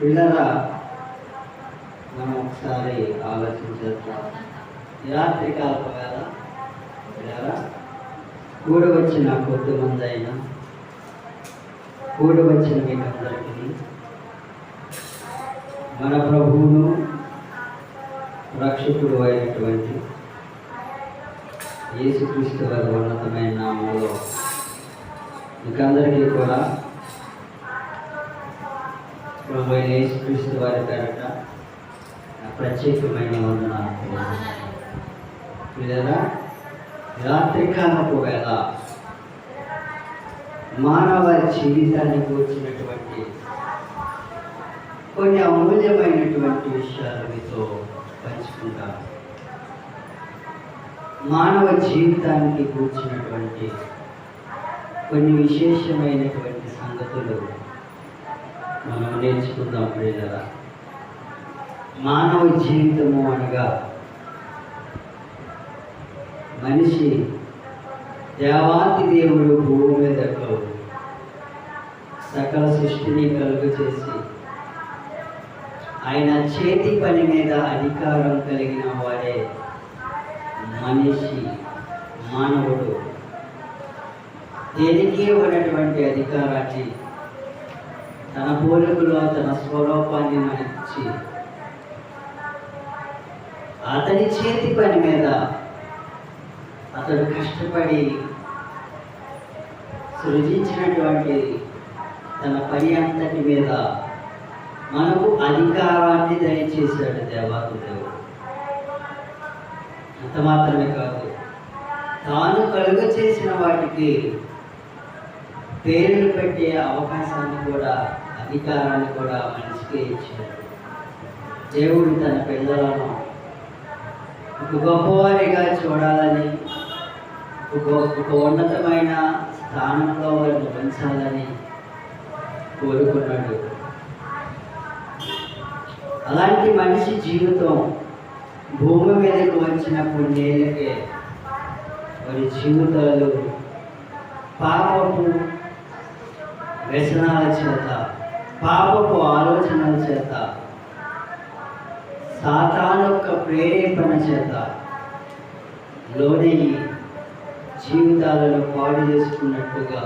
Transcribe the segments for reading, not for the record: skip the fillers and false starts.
పిల్లరా, మనం ఒకసారి ఆలోచించేద్దాం. రాత్రి కాలం వేళ పిల్లరా, కూడి వచ్చిన కొద్ది మంది అయినా కూడి వచ్చిన మీకందరికీ మన ప్రభువును రక్షకుడు అయినటువంటి యేసుక్రీస్తు వారి ఉన్నతమైన నామంలో మీకందరికీ కూడా ప్రభు అయిన యేసుక్రీస్తు వారి పేరట ప్రత్యేకమైన వందనాలు. లేదా రాత్రికాలపు వేళ మానవ జీవితానికి వచ్చినటువంటి కొన్ని అమూల్యమైనటువంటి విషయాలు మీతో పంచుకుంటాను. మానవ జీవితానికి కూర్చున్నటువంటి కొన్ని విశేషమైనటువంటి సంగతులు మనం నేర్చుకుందాం. ప్రియులారా, మానవ జీవితము అనగా మనిషి దేవాతి దేవుడు భూమి మీదకు సకల సృష్టిని కలుగు చేసి ఆయన చేతి పని మీద అధికారం కలిగిన వాడే మనిషి, మానవుడు. దేనికి ఉన్నటువంటి అధికారాన్ని తన పోలికలో తన స్వరూపాన్ని మనకిచ్చి అతని చేతి పని మీద అతడు కష్టపడి సృజించినటువంటి తన పని అంతటి మీద మనకు అధికారాన్ని దయచేశాడు దేవాతి దేవుడు. అంత మాత్రమే కాదు, తాను కలుగ చేసిన వాటికి పేర్లు పెట్టే అవకాశాన్ని కూడా, అధికారాన్ని కూడా మనిషికి ఇచ్చాడు. దేవుడు తన పిల్లలను ఒక గొప్పవారిగా చూడాలని, ఒక ఉన్నతమైన స్థానంలో వారిని ఉంచాలని కోరుకున్నాడు. అలాంటి మనిషి జీవితం భూమి మీదకు వచ్చిన కొన్నేళ్ళకే వారి జీవితాలు పాపపు వ్యసనాల చేత, పాపపు ఆలోచనల చేత, సాతాను యొక్క ప్రేరేపణ చేత లోని జీవితాలను పాడు చేసుకున్నట్టుగా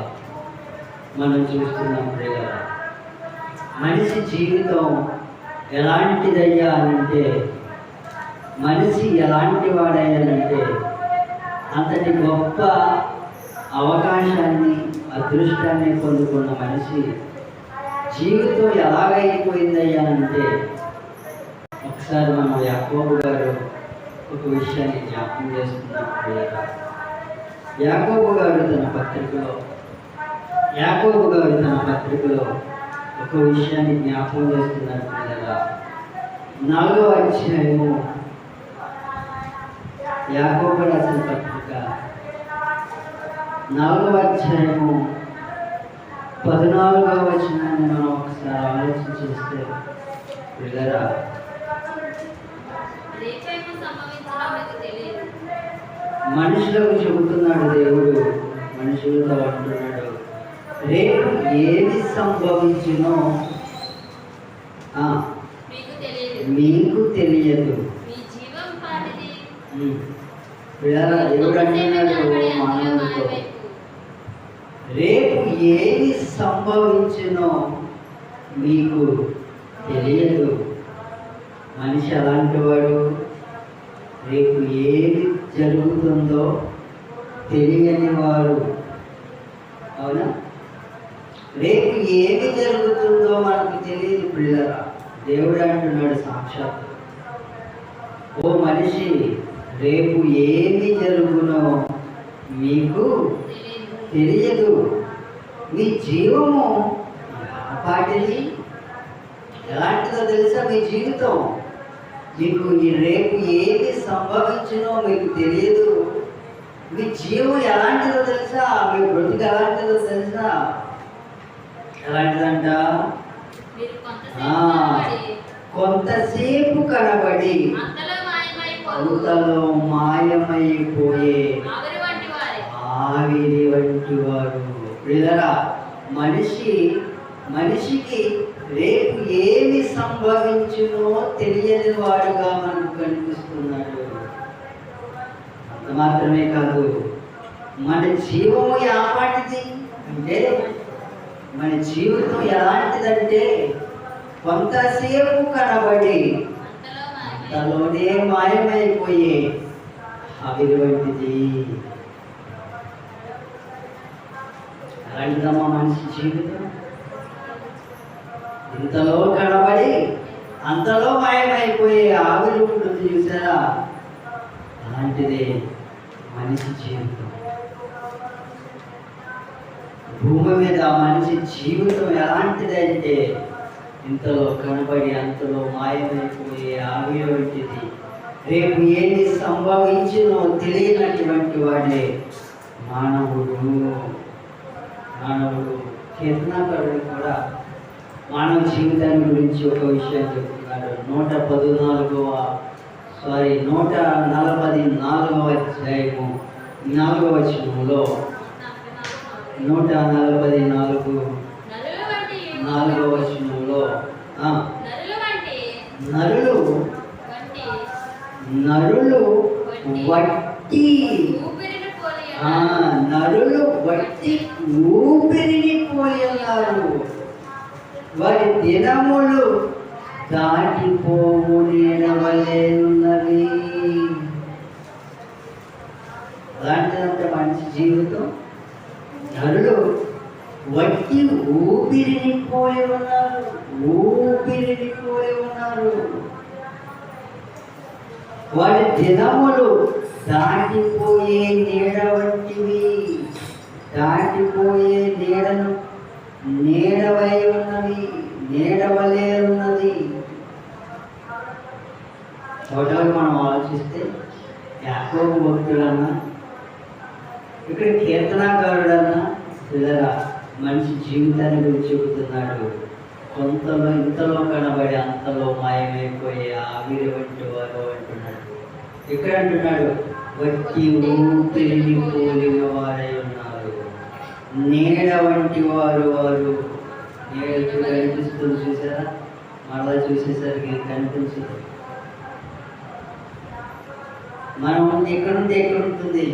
మనం చూస్తున్నాం. ప్రియులారా, మనిషి జీవితం ఎలాంటిదయ్యా అనంటే, మనిషి ఎలాంటి వాడయ్యానంటే అంతటి గొప్ప అవకాశాన్ని, అదృష్టాన్ని పొందుకున్న మనిషి జీవితం ఎలాగైపోయిందయ్యానంటే, ఒకసారి మనం యాకోబు గారు ఒక విషయాన్ని జ్ఞాపకం చేసుకున్నాం. యాకోబు గారు తన పత్రికలో ఒక విషయాన్ని జ్ఞాపకం చేస్తున్నారు. 4వ అధ్యాయము, యాకోబు రాసిన పత్రిక 4వ అధ్యాయము 14వ వచనాన్ని మనం ఒకసారి ఆలోచన చేస్తే, పిల్లరా, మనుషులకు చెబుతున్నాడు దేవుడు, మనుషులతో అంటున్నాడు, రేపు ఏది సంభవించునో మీకు తెలియదు. పిల్లరా, దేవుడు అంటున్నాడు మానవుడితో, రేపు ఏది సంభవించునో మీకు తెలియదు. మనిషి అలాంటి వాడు, రేపు ఏది జరుగుతుందో తెలియని వారు. అవునా? రేపు ఏమి జరుగుతుందో మనకు తెలియదు. పిల్లరా, దేవుడు అంటున్నాడు సాక్షాత్, ఓ మనిషి, రేపు ఏమి జరుగునో మీకు తెలియదు. మీ జీవము పాటిది ఎలాంటిదో తెలుసా? మీ జీవితం మీకు ఈ రేపు ఏమి సంభవించునో మీకు తెలియదు. మీ జీవం ఎలాంటిదో తెలుసా? మీ బ్రతుకు ఎలాంటిదో తెలుసా? ఎలాంటిదంట? కొంతసేపు కనబడి అంతలో మాయమైపోయే ఆవిరి వంటి వారు. పిల్లరా, మనిషికి రేపు ఏమి సంభవించునో తెలియని వాడుగా మనకు కనిపిస్తున్నాడు. అంత మాత్రమే కాదు, మన జీవము ఎలాంటిది అంటే, మన జీవితం ఎలాంటిదంటే కొంతసేపు కనబడి అంతలోనే మాయమైపోయే ఆవిరి వంటిది. అలాంటిదమ్మా మనిషి జీవితం. ఇంతలో కనబడి అంతలో మాయమైపోయే ఆవిరి ఉంటుంది చూసారా, అలాంటిదే మనిషి జీవితం. భూమి మీద మనిషి జీవితం ఎలాంటిదంటే ఇంతలో కనబడి అంతలో మాయమైపోయే ఆవిరి వంటిది. రేపు ఏది సంభవించినో తెలియనటువంటి వాడే మానవుడు. కీర్తనాకారుడు కూడా మానవ జీవితాన్ని గురించి ఒక విషయం చెప్తున్నాడు. 144వ అధ్యాయము 4వ వచనంలో 144 4వ వచనంలో నరులు వట్టి ఊపిరిని పోయన్నారు. వారి దినములు దాటిపోవు నేనవలేనున్నవి. అలాంటిదంటే మనిషి జీవితం. నరులు వట్టి ఊపిరిని పోయి ఉన్నారు. వారి దినములు దాటిపోయే నీడ వంటివి. దాటిపోయే నీడను నీడవై ఉన్నది, నీడవలే ఉన్నది. టోటల్గా మనం ఆలోచిస్తే యాకోబు భక్తుడన్నా, ఇక్కడ కీర్తనాకారుడన్నా పిల్లరా మనిషి జీవితాన్ని గురించి చెబుతున్నాడు. ఇంతలో కనబడి అంతలో మాయమైపోయే ఆవిరి వంటి వారు అంటున్నాడు. ఇక్కడ అంటున్నాడు వట్టి ఊపిరిని పోలిన వారై ఉన్నారు. నీడ వంటి వారు. నీడ కనిపిస్తుంది చూసారా, మరలా చూసేసరికి కనిపించదు. మనం ఎక్కడుంటే ఎక్కడ ఉంటుంది,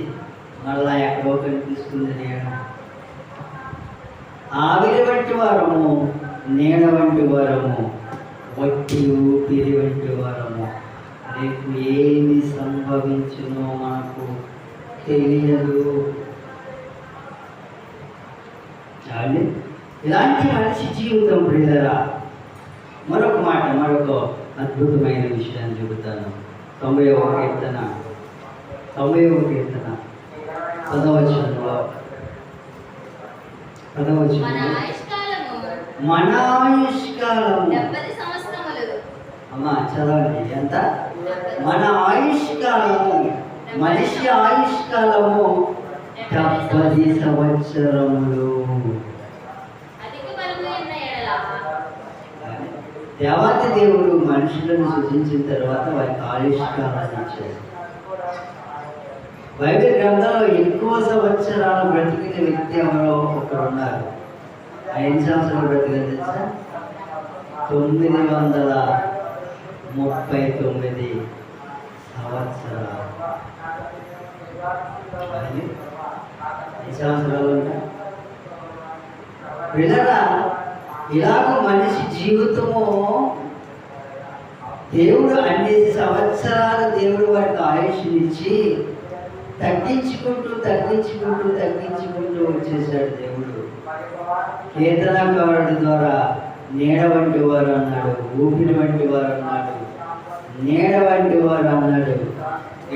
మరలా ఎక్కడో కనిపిస్తుంది నీడ. ఆవిరి వంటి వారము, నీడ వంటి వారము, వట్టి ఊపిరి వంటి వారము. రేపు ఏమి సంభవించునో మనకు తెలియదు. చాలు. ఇలాంటి మనిషి జీవితం ప్రియులరా. మరొక అద్భుతమైన విషయాన్ని చెబుతాను. 90వ కీర్తన 10వ వచనంలో మన ఆయుష్కాలము అమ్మా చదవండి. ఎంత? మన ఆయుష్కాలము, మనిషి ఆయుష్కాలము 70 సంవత్సరములు. దేవాతి దేవుడు మనుషులను సృజించిన తర్వాత వారికి ఆయుష్కాలాన్ని ఇచ్చాడు. బైబిల్ గ్రంథంలో ఎక్కువ సంవత్సరాలు బ్రతికిన వ్యక్తి ఎవరో ఒకరు ఉన్నారు. 5 సంవత్సరాలు బ్రతికిన తెలుసా? 939 సంవత్సరాలు. 5 సంవత్సరాలు ఉంటాయి. పిల్లగా ఇలాగ మనిషి జీవితము దేవుడు అన్ని సంవత్సరాలు దేవుడు వారికి ఆయుష్నిచ్చి తగ్గించుకుంటూ వచ్చేసాడు దేవుడు. కీర్తనాకారుడి ద్వారా నీడ వంటి వారు అన్నాడు, ఊపిరి వంటి వారు అన్నాడు, నీడ వంటి వారు అన్నాడు.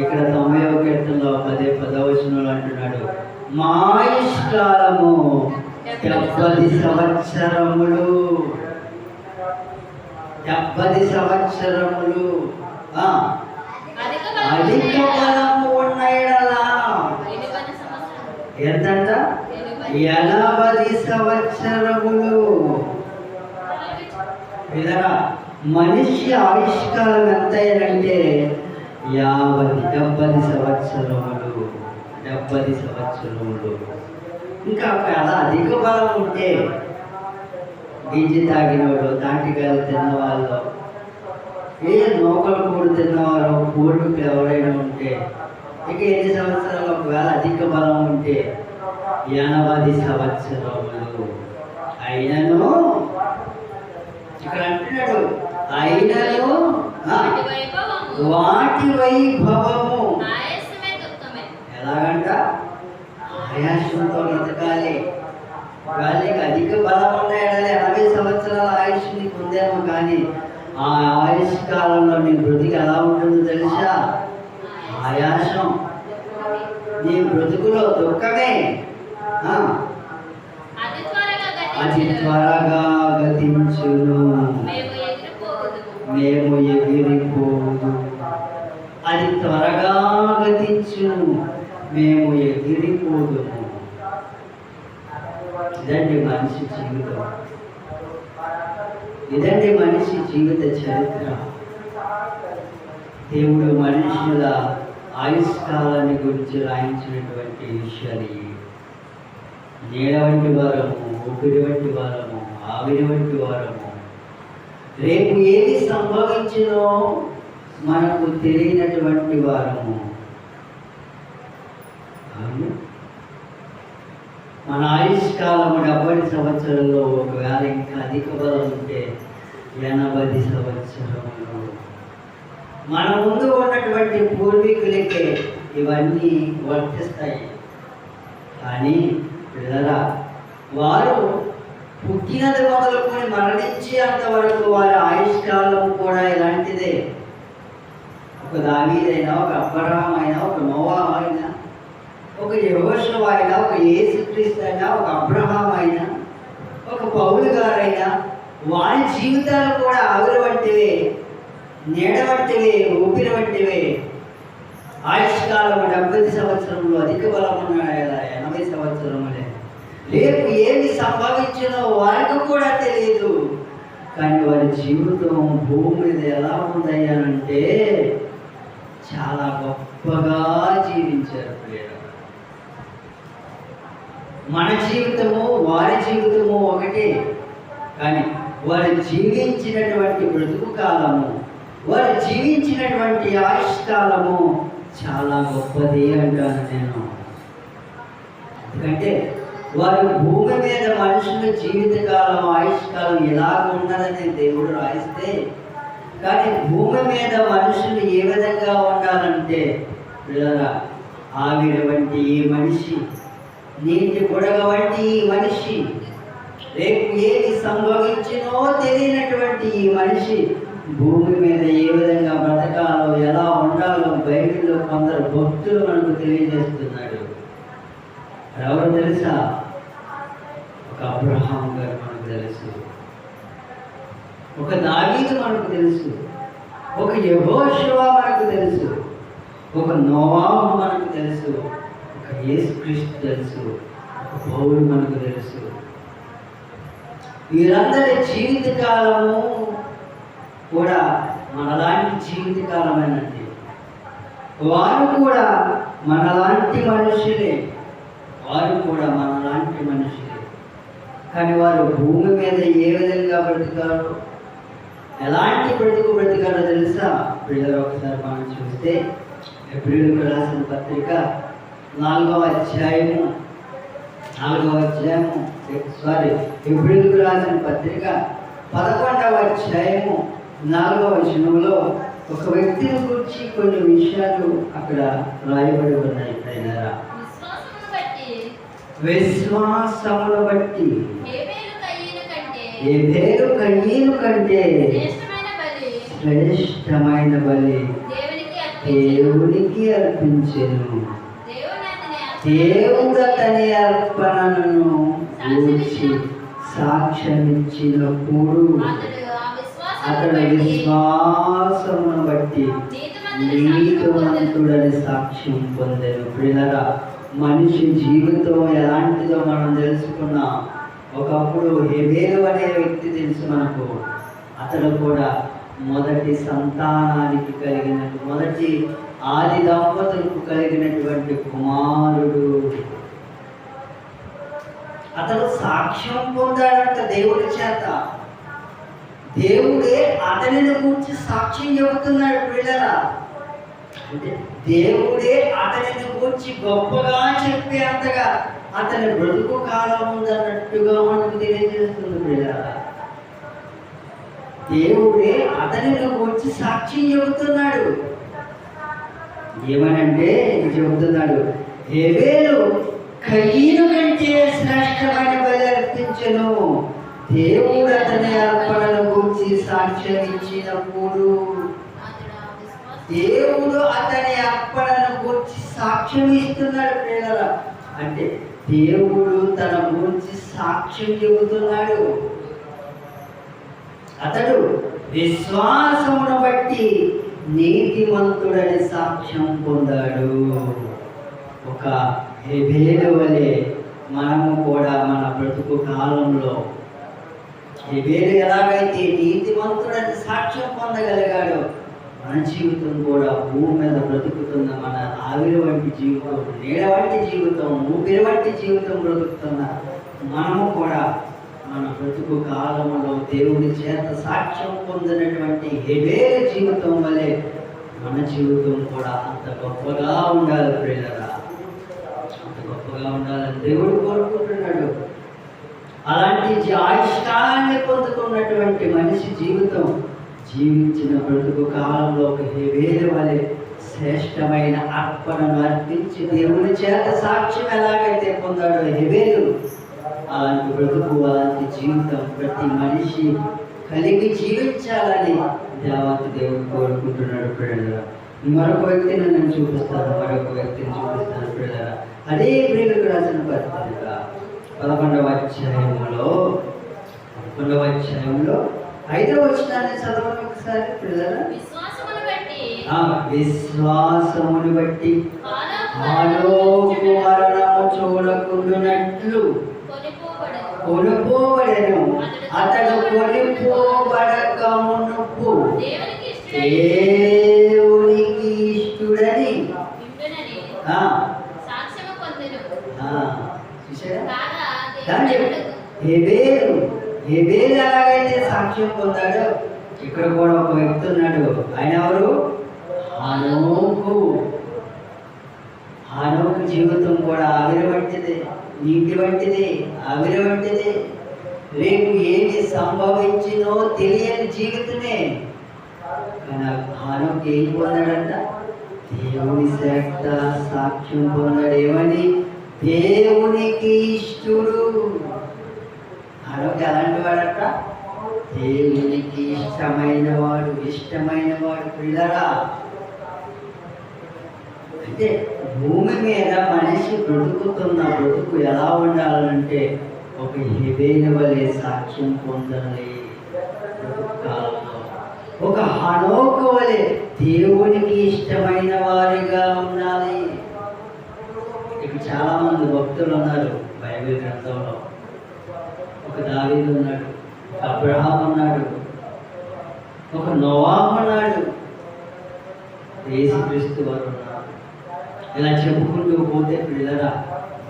ఇక్కడ 90వ కీర్తనలో 10వ వచనంలో అంటున్నాడు మా ఆయుష్కాలము 70 సంవత్సరములు. 70 సంవత్సరములు. అధిక బలము ఉన్నాయిడలా ఎంతంట? 80 సంవత్సరములు. మనిషి ఆవిష్కారం ఎంత అయ్యారంటే 70 సంవత్సరములు. 70 సంవత్సరములు. ఇంకా అలా అధిక బలం ఉంటే గింజి తాగినవాడు, తాటికాయలు తిన్నవాళ్ళు, ఏ నూకలు కూడు తిన్నవారు, పూర్వీకులు ఎవరైనా ఉంటే, ఇక ఎన్ని సంవత్సరాలు ఒకవేళ అధిక బలం ఉంటే 80 సంవత్సరములు అయినను, ఇక్కడ అంటున్నాడు అయినను వాటి వైభవము ఎలాగంట ఆయాసంతో ఎదగాలి. వాళ్ళకి అధిక బలం ఉన్నాయని 80 సంవత్సరాల ఆయుష్ నీకు ఉందేమో, కానీ ఆ ఆయుష్ కాలంలో నీ బ్రతికి ఎలా ఉంటుందో తెలుసా? ఆయాసం. నీ బ్రతుకులో దుఃఖమే, అది త్వరగా గతించును, మేము ఎగిరిపోదు. అది త్వరగా గతించును, మేము ఎగిరిపోదుము. ఇదండి మనిషి జీవితం, ఇదండి మనిషి జీవిత చరిత్ర. దేవుడు మనుషుల ఆయుష్కాలాన్ని గురించి రాయించినటువంటి విషయాలు నీడ వంటి వారము, ఊపిరి వంటి వారము, ఆవిరి వంటి వారము. రేపు ఏది సంభవించినో మనకు తెలియనటువంటి వారము. మన ఆయుష్కాలము 70 సంవత్సరాల్లో ఒకవేళ ఇంకా అధిక బలం ఉంటే 80 సంవత్సరములు. మన ముందు ఉన్నటువంటి పూర్వీకులకే ఇవన్నీ వర్తిస్తాయి. కానీ పిల్లరా, వారు పుట్టినది మొదలుకొని మరణించేంత వరకు వారి ఆయుష్కాలం కూడా ఇలాంటిదే. ఒక దావీదైనా, ఒక అబ్రహాం అయినా, ఒక నోవా అయినా, ఒక యెహోషువ అయినా, ఒక యేసుక్రీస్తు అయినా, ఒక అబ్రహాం అయినా, ఒక పౌలు గారైనా, వారి జీవితాలు కూడా ఆవిరి వంటివే, నీడ వంటివే, ఊపిరి వంటివే. ఆయుష్కాలం 70 సంవత్సరంలో, అధిక బలం ఉన్న 80 సంవత్సరములే. రేపు ఏమి సంభవించినో వారికి కూడా తెలియదు. కానీ వారి జీవితం భూమి మీద ఎలా ఉందయ్యానంటే చాలా గొప్పగా జీవించారు. మన జీవితము వారి జీవితము ఒకటే, కానీ వారు జీవించినటువంటి బ్రతుకు కాలము, వారు జీవించినటువంటి ఆయుష్కాలము చాలా గొప్పది అంటాను నేను. ఎందుకంటే వారు భూమి మీద మనుషుల జీవితకాలం, ఆయుష్కాలం ఎలాగ ఉన్నదని దేవుడు రాయిస్తే, కానీ భూమి మీద మనుషులు ఏ విధంగా ఉండాలంటే పిల్లరా, ఆవిరి వంటి ఈ మనిషి, నీటి బుడగ వంటి ఈ మనిషి, రేపు ఏది సంభవించినో తెలియనటువంటి ఈ మనిషి భూమి మీద ఏ విధంగా బ్రతకాలో, ఎలా ఉండాలో బైబిల్లో కొందరు భక్తులు మనకు తెలియజేస్తున్నాడు. ఎవరు తెలుసా? ఒక అబ్రహాం గారు మనకు తెలుసు, ఒక దావీదు మనకు తెలుసు, ఒక యెహోషువ మనకు తెలుసు, ఒక నోవాహు మనకు తెలుసు, ఒక యేసుక్రీస్తు తెలుసు, ఒక పౌలు మనకు తెలుసు. వీరందరి జీవితకాలము కూడా మనలాంటి జీవితకాలమేనండి. వారు కూడా మనలాంటి మనుషులే, వారు కూడా మనలాంటి మనుషులే. కానీ వారు భూమి మీద ఏ విధంగా బ్రతికారో, ఎలాంటి బ్రతికారో తెలుసా? పిల్లలు ఒకసారి మనం చూస్తే ఎబ్రీయులకు రాసిన పత్రిక 4వ అధ్యాయము ఎబ్రీయులకు రాసిన పత్రిక 11వ అధ్యాయము 4వ వచనంలో ఒక వ్యక్తిని గురించి కొన్ని విషయాలు అక్కడ రాయబడి ఉన్నాయి. విశ్వాసమును బట్టి హేబెలు కయీను కంటే శ్రేష్టమైన బలి దేవునికి అర్పించెను. దేవుడు అతని అర్పణను గూర్చి సాక్ష్యమిచ్చినప్పుడు అతడు విశ్వాసమును బట్టి నీతిమంతుడని సాక్ష్యం పొందెను. ప్రియులారా, మనిషి జీవితం ఎలాంటిదో మనం తెలుసుకున్నాం. ఒకప్పుడు హేబెలు అనే వ్యక్తి తెలుసు మనకు. అతడు కూడా మొదటి సంతానానికి మొదటి ఆది దంపతులకు కలిగినటువంటి కుమారుడు. అతడు సాక్ష్యం పొందాడంట దేవుడి చేత. దేవుడే అతనిని గురించి సాక్ష్యం చెబుతున్నాడు పిల్లరా. అంటే దేవుడే అతనిని గురించి గొప్పగా చెప్పేంతగా అతని బ్రతుకు కాలం ఉందన్నట్టుగా మనకు తెలియజేస్తుంది పిల్లరా. దేవుడే అతనిని గురించి సాక్ష్యం చెబుతున్నాడు. ఏమనంటే చెబుతున్నాడు, హేబేలు కయీను కంటే శ్రేష్టమైన బలి అర్పించెను. దేవుడు అతని అర్పణను గురించి సాక్ష్యం ఇచ్చినప్పుడు, దేవుడు అతని అర్పణను గురించి సాక్ష్యం ఇస్తున్నాడు పిల్లరా. అంటే దేవుడు తన గురించి సాక్ష్యం చెబుతున్నాడు. అతడు విశ్వాసమును బట్టి నీతిమంతుడని సాక్ష్యం పొందాడు. ఒక హేబేలు వలె మనము కూడా మన బ్రతుకు కాలంలో హేబేలు ఎలాగైతే నీతిమంతుడని సాక్ష్యం పొందగలిగాడో, మన జీవితం కూడా భూమి మీద బ్రతుకుతున్న మన ఆవిరి వంటి జీవితం, నీడ వంటి జీవితం, ఊపిరి వంటి జీవితం బ్రతుకుతున్న మనము కూడా మన బ్రతుకు కాలంలో దేవుడి చేత సాక్ష్యం పొందినటువంటి హేబేలు జీవితం వలె మన జీవితం కూడా అంత గొప్పగా ఉండాలి ప్రియులారా. అంత గొప్పగా ఉండాలని దేవుడు కోరుకుంటున్నాడు. అలాంటి ఆయుష్కాలాన్ని పొందుకున్నటువంటి మనిషి జీవితం జీవించిన బ్రతుకు కాలంలో ఒక హేబేలు వలె శ్రేష్టమైన అర్పణను అర్పించి దేవుని చేత సాక్ష్యం ఎలాగైతే పొందాడో హేబేలు, అలాంటి బ్రతుకు, అలాంటి జీవితం ప్రతి మనిషి కలిగి జీవించాలని దేవాతి దేవుడు కోరుకుంటున్నాడు పిల్లరా. మరొక వ్యక్తిని నేను చూపిస్తాను, మరొక వ్యక్తిని చూపిస్తాను పిల్లరా. అదే ప్రియులకు రాసిన పత్రిక 11వ అధ్యాయంలో 5వ వచనాన్ని చదవండి ఒకసారి పిల్లరా. విశ్వాసమును బట్టి హనోకు మరణము చూడకుండునట్లు కొనుకోబడెను. అతడు కొనుకోబడక మునుపు దేవునికి ఇష్టుడని హేబేలు ఎలాగైతే సాక్ష్యం పొందాడో, ఇక్కడ కూడా ఒక వ్యక్తి ఉన్నాడు. ఆయన ఎవరు? హనోకు. హనోకు జీవితం కూడా ఆవిరి వంటిదే, నీటి వంటిదే, ఆవిరి వంటిదే. రేపు ఏమి సంభవించినో తెలియని జీవితమే. కానీ హనోకు ఏం పొందాడంట? దేవుని చేత సాక్ష్యం పొందాడు. ఏమని? దేవునికి ఇష్టుడు. హనోకు ఎలాంటి వాడట? దేవునికి ఇష్టమైన వాడు పిల్లరా. అంటే భూమి మీద మనిషి బ్రతుకుతున్న బ్రతుకు ఎలా ఉండాలంటే ఒక హేబేలు వలె సాక్ష్యం పొందాలి. ఒక హనోకు వలె దేవునికి ఇష్టమైన వారిగా ఉండాలి. ఇక్కడ చాలా మంది భక్తులు ఉన్నారు బైబిల్ గ్రంథంలో. ఒక దావీదు ఉన్నాడు, ఒక అబ్రహాం ఉన్నాడు, ఒక నోవాహు ఉన్నాడు, యేసుక్రీస్తు వారు ఉన్నారు. ఇలా చెప్పుకుంటూ పోతే పిల్లరా,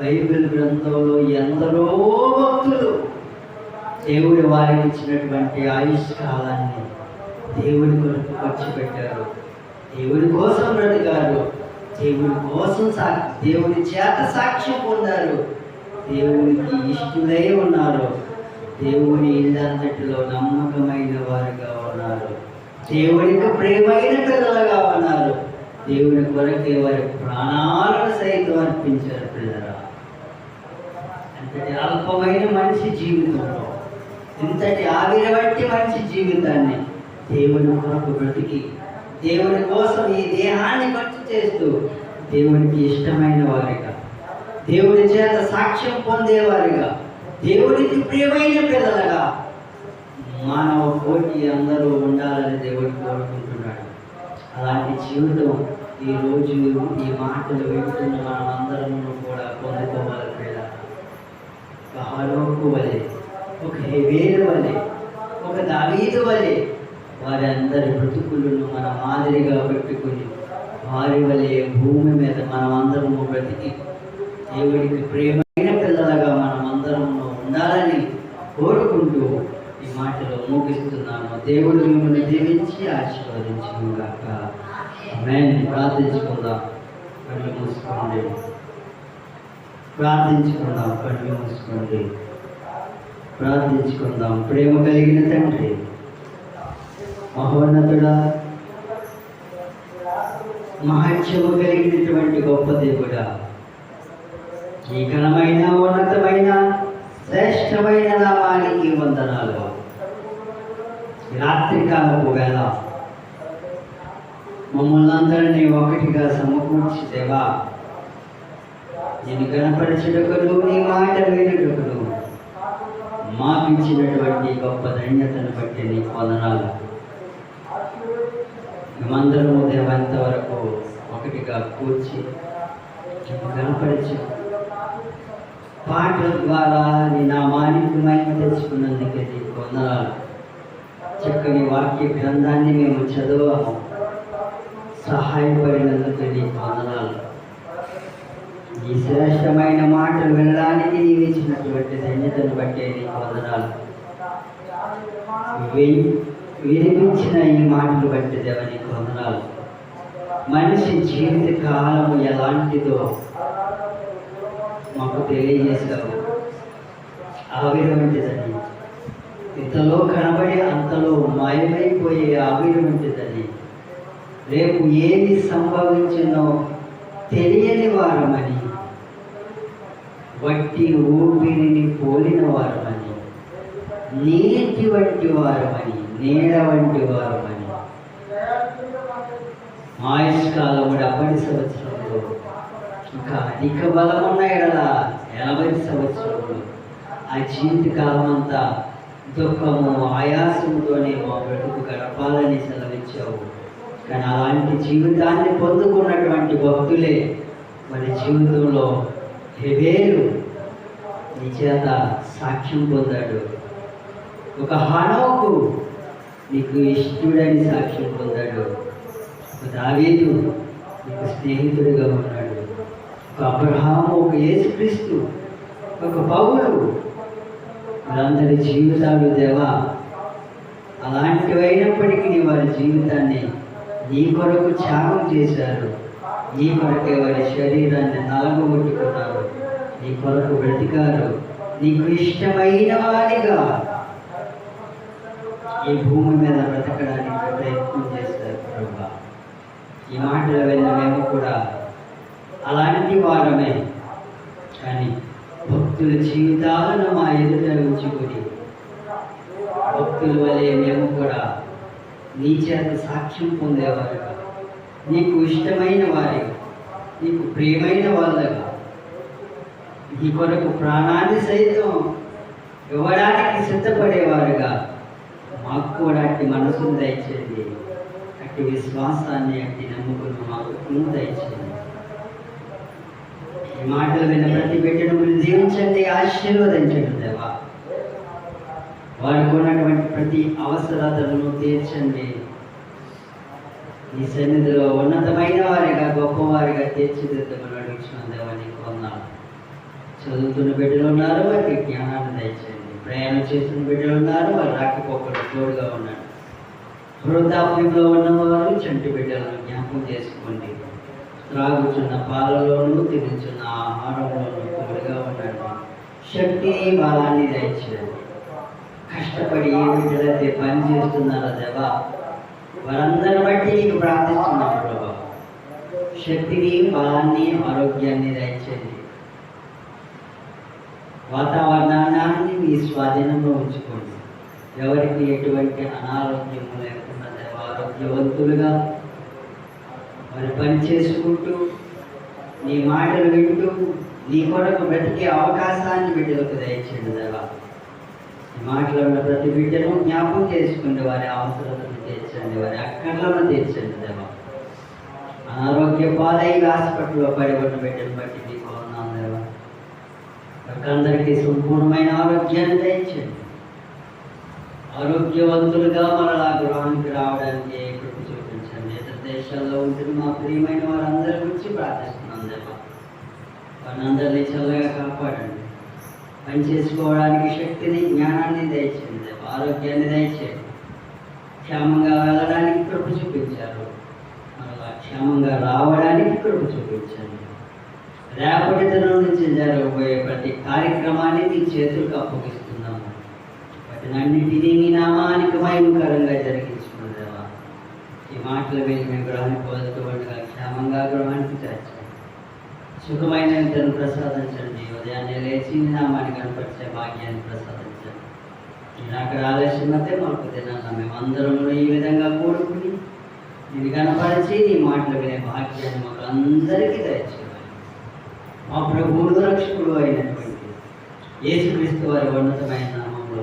బైబిల్ గ్రంథంలో ఎందరో భక్తులు దేవుడి వారికి ఇచ్చినటువంటి ఆయుష్ కాలాన్ని దేవుడి కొరకు ఖర్చు పెట్టారు, దేవుడి కోసం బ్రతికారు, దేవుడి కోసం దేవుడి చేత సాక్ష్యం పొందారు, దేవునికి ఇష్టలై ఉన్నారు, దేవుని ఇల్లంతటిలో నమ్మకమైన వారిగా ఉన్నారు, దేవునికి ప్రేమైన పిల్లలుగా ఉన్నారు, దేవుని కొరకే వారి ప్రాణాలను సైతం అర్పించారు పిల్లరా. అంతటి అల్పమైన మనిషి జీవితంలో ఇంతటి ఆవిరి వంటి మనిషి జీవితాన్ని దేవుని కొరకు బ్రతికి దేవుని కోసం ఈ దేహాన్ని ఖర్చు చేస్తూ దేవునికి ఇష్టమైన వారిగా, దేవుని చేత సాక్ష్యం పొందేవారిగా, దేవునికి ప్రియమైన పిల్లలుగా మానవ కోటి అందరూ ఉండాలని దేవుడు కోరుకుంటున్నాడు. అలాంటి జీవితం ఈరోజు ఈ మాటలు వింటున్న మనం అందరము కూడా పొందుకోవాలి పిల్లలు. ఒక హనోకు వలె, ఒక హేబేలు వలె, ఒక దావీదు వలె వారి అందరి బ్రతుకులను మన మాదిరిగా పెట్టుకుని వారి వలె భూమి మీద మనం అందరము బ్రతికి దేవుడికి ప్రియమైన పిల్లలుగా మనం అందరము ముగిస్తున్నాను. దేవుడు మిమ్మల్ని దీవించి ఆశీర్వదించుగాక. ఆమేన్. ప్రార్థించుకుందాం. కళ్ళు మూసుకోండి. ప్రార్థించుకుందాం. కళ్ళు మూసుకోండి. ప్రార్థించుకుందాం. ప్రేమ కలిగిన తండ్రి, మహోన్నతుడా, మహత్యము కలిగినటువంటి గొప్ప దేవుడా, ఈ ఘనమైన ఉన్నతమైన శ్రేష్టమైన నామానికి వందనాలు. రాత్రికాలపు వేళ మమ్మల్ని అందరినీ ఒకటిగా సమకూర్చి దేవా, నేను కనపరచుటకును నీ మాట వినుటకును మాకు ఇచ్చినటువంటి గొప్ప ధన్యతను బట్టి నీకు వందనాలు. మేమందరము దేవంత వరకు ఒకటిగా కూర్చి కనపరిచి పాటల ద్వారా నీ నామానికి మహిమ తెచ్చుకున్నందుకే నీకు వందనాలు. చక్కని వాక్య గ్రంథాన్ని మేము చదవము, సహాయపడినందుకు నీకు వందనాలు. ఈ శ్రేష్టమైన మాటలు వినడానికి నీవు ఇచ్చినటువంటి ధన్యతను బట్టే నీకు వందనాలు. వినిపించిన ఈ మాటలు బట్టి దేవ నీకు వందనాలు. మనిషి జీవిత కాలము ఎలాంటిదో మాకు తెలియజేశావు. ఆవిరి వంటిదని, ఇంతలో కనబడి అంతలో మాయమైపోయే ఆవిరి వంటిదని, రేపు ఏది సంభవించినో తెలియని వారమని, వట్టి ఊపిరిని పోలిన వారమని, నీటి వంటి వారమని, నీడ వంటి వారమని, ఆయుష్కాలము 70 సంవత్సరంలో ఇంకా అధిక బలమున్న ఎడల 80 సంవత్సరంలో ఆ జీవితకాలం అంతా దుఃఖము ఆయాసముతోనే మా బ్రతుకు గడపాలని సెలవిచ్చావు. కానీ అలాంటి జీవితాన్ని పొందుకున్నటువంటి భక్తులే మరి జీవితంలో హెబేలు నీ చేత సాక్ష్యం పొందాడు. ఒక హనోకు నీకు ఇష్టడని సాక్ష్యం పొందాడు. ఒక దావీదు నీకు స్నేహితుడిగా ఉన్నాడు. ఒక అబ్రహాము, ఒక యేసుక్రీస్తు, ఒక పౌలు, వారందరి జీవితాలు దేవా అలాంటివైనప్పటికీ వారి జీవితాన్ని నీ కొరకు త్యాగం చేశారు. నీ కొరకే వారి శరీరాన్ని నలగొట్టుకున్నారు. నీ కొరకు బ్రతికారు. నీకు ఇష్టమైన వారిగా ఈ భూమి మీద బ్రతకడానికి ప్రయత్నం చేస్తారు ప్రభా. ఈ మాటలు విన్న మేము కూడా అలాంటి వారమే. కానీ భక్తుల జీవితాలను మా ఎదుట ఉంచుకొని భక్తుల వలె మేము కూడా నీ చేత సాక్ష్యం పొందేవారుగా, నీకు ఇష్టమైన వారిగా, నీకు ప్రియమైన వాళ్ళగా, నీ కొరకు ప్రాణాన్ని సైతం ఇవ్వడానికి సిద్ధపడేవారుగా మాకు కూడా అట్టి మనసును దయచేయండి. అట్టి విశ్వాసాన్ని, అట్టి నమ్ముకుని మాకు దయచేయండి. ఈ మాటలు విన్న ప్రతి బిడ్డను మీరు దీవించండి, ఆశీర్వదించండి దేవా. వారికి ఉన్నటువంటి ప్రతి అవసరతలను తీర్చండి. ఈ సన్నిధిలో ఉన్నతమైన వారిగా, గొప్పవారిగా తీర్చిదిద్దమని అడుగుతున్న దేవా నీకు వందనాలు. చదువుతున్న బిడ్డలు ఉన్నారు, వారికి జ్ఞానాన్ని దయచేయండి. ప్రయాణం చేస్తున్న బిడ్డలు ఉన్నారు, వారు రాకపోకలు తోడుగా ఉన్నారు. వృద్ధాప్యంలో ఉన్నవారు చంటి బిడ్డలను జ్ఞాపకం చేసుకోండి. త్రాగుచున్న పాలలోనూ, తిరుగుచున్న ఆహారంలోనూ తోడుగా ఉండండి. శక్తి బలాన్ని దయచేయండి. కష్టపడి ఏ బిడ్డలైతే పని చేస్తున్నారో దేవా, వారందరిని బట్టి నీకు ప్రార్థిస్తున్నాం ప్రభా. శక్తిని, బలాన్ని, ఆరోగ్యాన్ని దయచేయండి. వాతావరణాన్ని మీ స్వాధీనంలో ఉంచుకోండి. ఎవరికి ఎటువంటి అనారోగ్యము లేకుండా దేవా ఆరోగ్యవంతులుగా మరి పని చేసుకుంటూ, నీ మాటలు వింటూ, నీ కొరకు బ్రతికే అవకాశాన్ని బిడ్డలకు దయచేయండి దేవా. ఈ మాటలు ఉన్న ప్రతి బిడ్డను జ్ఞాపకం చేసుకోండి. వారి అవసరాలను తీర్చండి, వారి అక్కర్లను తీర్చండి దేవా. అనారోగ్య పాలై హాస్పిటల్లో పడి ఉన్న బిడ్డను బట్టి నీకు వందనాలు దేవా. అందరికీ సంపూర్ణమైన ఆరోగ్యాన్ని దయచేయండి. ఆరోగ్యవంతులుగా మరలా గృహానికి రావడానికి కృప చూపించండి. ఇతర దేశాల్లో ఉంటున్న మా ప్రియమైన వారందరి గురించి ప్రార్థిస్తున్నాం దేవా. వారందరినీ చల్లగా కాపాడండి. పనిచేసుకోవడానికి శక్తిని, జ్ఞానాన్ని దయచేయండి, ఆరోగ్యాన్ని దయచేయండి. క్షేమంగా వెళ్ళడానికి కృప చూపించారు, మరలా క్షేమంగా రావడానికి కృప చూపించండి. రేపటి దినం నుంచి జరగబోయే ప్రతి కార్యక్రమాన్ని మీ చేతులకు అప్పగిస్తున్నాము. వాటినన్నిటినీ మీ నామానికి మహిమకరంగా జరిగించుకున్నదేవా. ఈ మాటలు వెళ్ళి మేము గృహానికి వదులుతుండగా క్షేమంగా గృహానికి చేర్చండి. సుఖమైన నిద్రను ప్రసాదించండి. ఉదయాన్నే లేచి మీ నామాన్ని కనపరిచే భాగ్యాన్ని ప్రసాదించండి. నేను అక్కడ ఆలస్యమైతే మాకు తినాల మేమందరం ఈ విధంగా కూడుకుని నేను కనపరిచి నీ మాటలు వినే భాగ్యాన్ని మాకు అందరికీ దయచేయాలి. మా ప్రభువుడు రక్షకుడు అయినటువంటి యేసుక్రీస్తు వారి ఉన్నతమైన నామంలో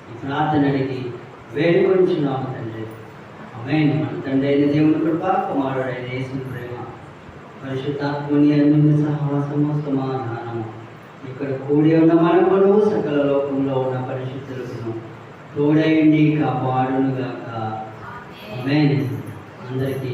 ఈ ప్రార్థన అడిగి వేడుకొంచున్నాము తండ్రి. ఆమేన్. మన తండ్రి అయిన దేవుని కృప, కుమారుడైన యేసు ప్రేమ, పరిశుద్ధాత్మని అన్యోన్య సహవాసము, సమాధానము ఇక్కడ కూడి ఉన్న మనకును సకల లోకంలో ఉన్న పరిశుద్ధులను తోడైండి కాపాడునుగాక. ఆమేన్. అందరికీ